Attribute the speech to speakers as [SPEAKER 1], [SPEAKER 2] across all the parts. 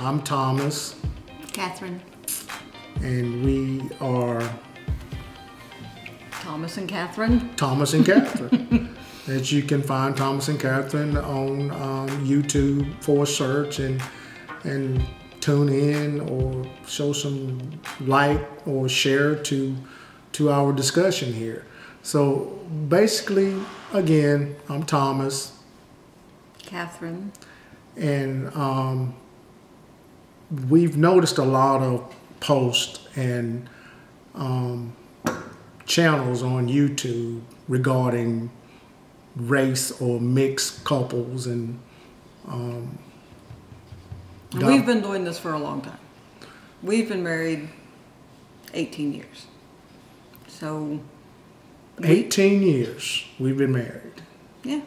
[SPEAKER 1] I'm Thomas.
[SPEAKER 2] Catherine.
[SPEAKER 1] And we are
[SPEAKER 2] Thomas and Catherine.
[SPEAKER 1] Thomas and Catherine. That you can find Thomas and Catherine on YouTube for a search and tune in or show some like or share to our discussion here. So basically, again, I'm Thomas.
[SPEAKER 2] Catherine.
[SPEAKER 1] And we've noticed a lot of posts and channels on YouTube regarding race or mixed couples, and
[SPEAKER 2] we've been doing this for a long time. We've been married 18 years. So
[SPEAKER 1] 18 years we've been married.
[SPEAKER 2] Yeah.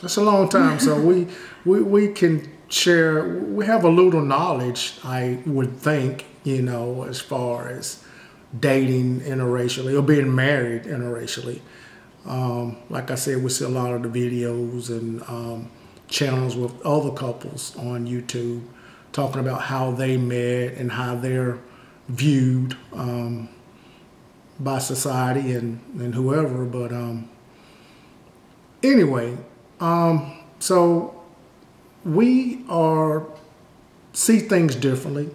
[SPEAKER 1] That's a long time. So we can share, we have a little knowledge, I would think, as far as dating interracially or being married interracially. Like I said, we see a lot of the videos and channels with other couples on YouTube talking about how they met and how they're viewed by society and whoever. But anyway, so we see things differently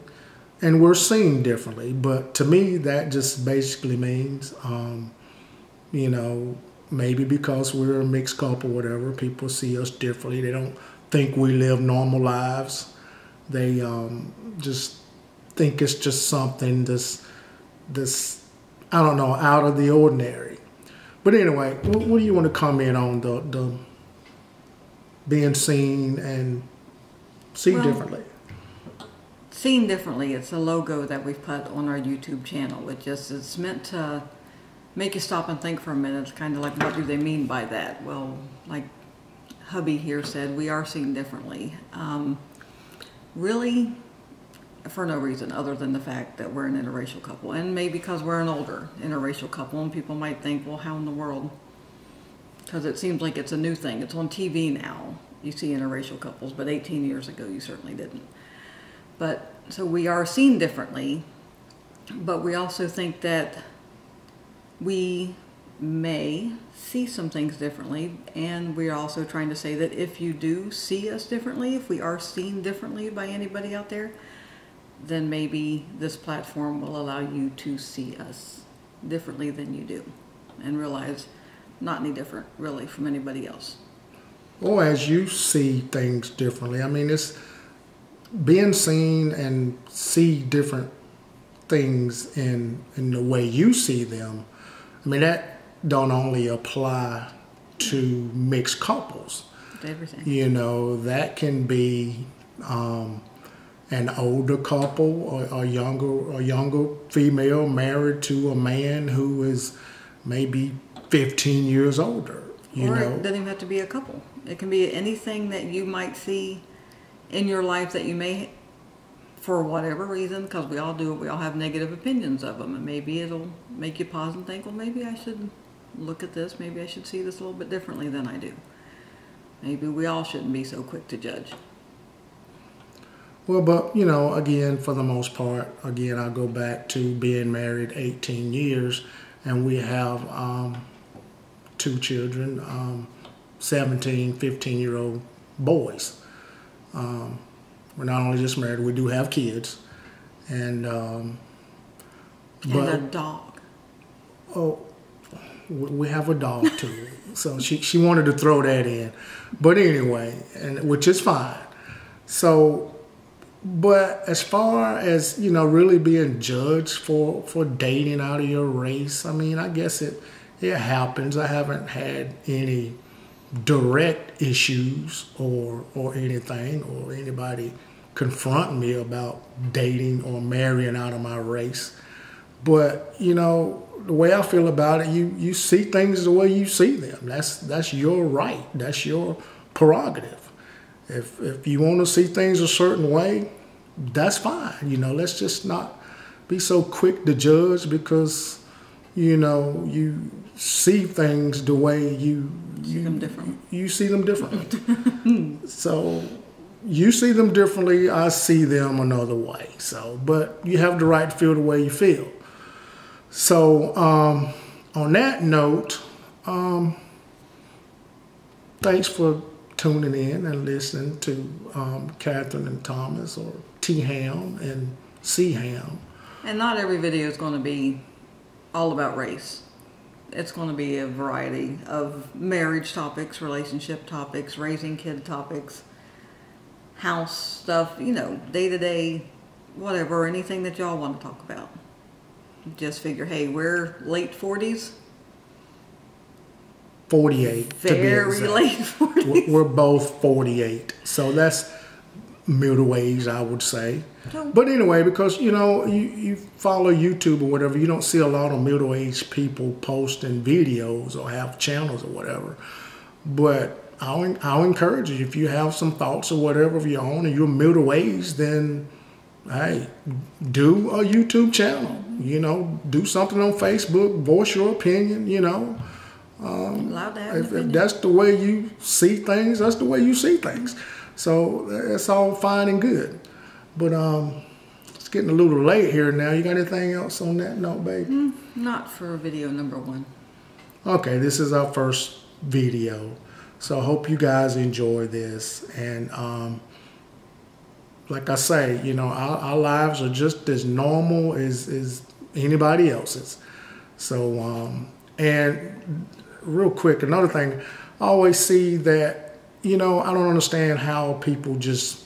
[SPEAKER 1] and we're seen differently. But to me, that just basically means, maybe because we're a mixed couple, whatever, people see us differently. They don't think we live normal lives. They just think it's just something this I don't know, out of the ordinary. But anyway, what do you want to comment on the being seen and seen differently?
[SPEAKER 2] Seen differently, it's a logo that we've put on our YouTube channel. It's meant to make you stop and think for a minute. It's kind of like, what do they mean by that? Well, like hubby here said, we are seen differently. Really, for no reason other than the fact that we're an interracial couple, and maybe because we're an older interracial couple, and people might think, well, how in the world? Because it seems like it's a new thing. It's on TV now. You see interracial couples, but 18 years ago you certainly didn't. But so we are seen differently, but we also think that we may see some things differently, and we're also trying to say that if you do see us differently, if we are seen differently by anybody out there, then maybe this platform will allow you to see us differently than you do and realize not any different really from anybody else.
[SPEAKER 1] Or as you see things differently. I mean, it's being seen and see different things in the way you see them. I mean, that don't only apply to mixed couples.
[SPEAKER 2] Everything.
[SPEAKER 1] That can be an older couple or a younger female married to a man who is maybe 15 years older.
[SPEAKER 2] Or it doesn't even have to be a couple. It can be anything that you might see in your life that you may, for whatever reason, because we all do it, we all have negative opinions of them, and maybe it'll make you pause and think, well, maybe I should look at this, maybe I should see this a little bit differently than I do. Maybe we all shouldn't be so quick to judge.
[SPEAKER 1] Well, but, again, for the most part, again, I go back to being married 18 years, and we have 2 children, 17, 15-year-old boys. We're not only just married, we do have kids. And
[SPEAKER 2] a dog.
[SPEAKER 1] Oh, we have a dog too. So she wanted to throw that in. But anyway, which is fine. So, but as far as, really being judged for dating out of your race, I mean, I guess it happens. I haven't had any direct issues or anything, or anybody confront me about dating or marrying out of my race. But, the way I feel about it, you see things the way you see them. That's your right. That's your prerogative. If you want to see things a certain way, that's fine. Let's just not be so quick to judge because, you see things the way you
[SPEAKER 2] see them different.
[SPEAKER 1] You see them differently. So, you see them differently. I see them another way. So, but you have the right to feel the way you feel. So, on that note, thanks for tuning in and listening to Catherine and Thomas, or T-Ham and C-Ham.
[SPEAKER 2] And not every video is going to be all about race. It's going to be a variety of marriage topics, relationship topics, raising kid topics, house stuff, you know, day-to-day, whatever, anything that y'all want to talk about. Just figure, hey, we're late 40s.
[SPEAKER 1] 48.
[SPEAKER 2] Very late 40s.
[SPEAKER 1] We're both 48. So that's middle age, I would say. But anyway, because, you know, you follow YouTube or whatever, you don't see a lot of middle-aged people posting videos or have channels or whatever. But I'll encourage you, if you have some thoughts or whatever of your own and you're middle-aged, then, hey, do a YouTube channel. You know, do something on Facebook, voice your opinion, you know.
[SPEAKER 2] Allowed to have an opinion.
[SPEAKER 1] If that's the way you see things, that's the way you see things. So it's all fine and good. But it's getting a little late here now. You got anything else on that note, baby?
[SPEAKER 2] Not for video number 1.
[SPEAKER 1] Okay, this is our first video. So I hope you guys enjoy this. And like I say, you know, our lives are just as normal as anybody else's. So, and real quick, another thing, I always see that, you know, I don't understand how people just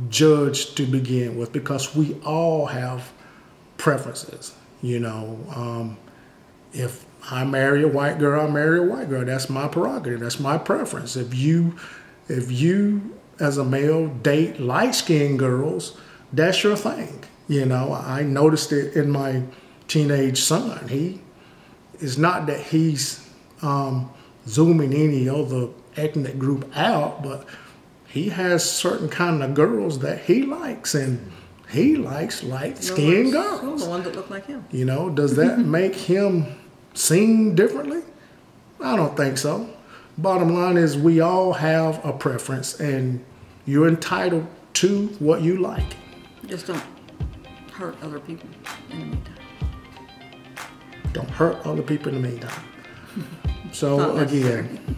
[SPEAKER 1] judge to begin with, because we all have preferences, you know. If I marry a white girl, I marry a white girl. That's my prerogative. That's my preference. If you as a male date light-skinned girls, that's your thing. You know, I noticed it in my teenage son. It's not that he's zooming any other ethnic group out, but he has certain kind of girls that he likes, and he likes light-skinned girls.
[SPEAKER 2] The ones that look like him.
[SPEAKER 1] You know, does that make him sing differently? I don't think so. Bottom line is, we all have a preference, and you're entitled to what you like.
[SPEAKER 2] Just don't hurt other people in the meantime.
[SPEAKER 1] Don't hurt other people in the meantime. So again,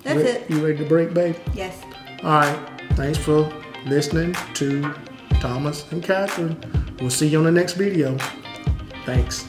[SPEAKER 2] that's it.
[SPEAKER 1] You ready to break, babe?
[SPEAKER 2] Yes.
[SPEAKER 1] All right. Thanks for listening to Thomas and Catherine. We'll see you on the next video. Thanks.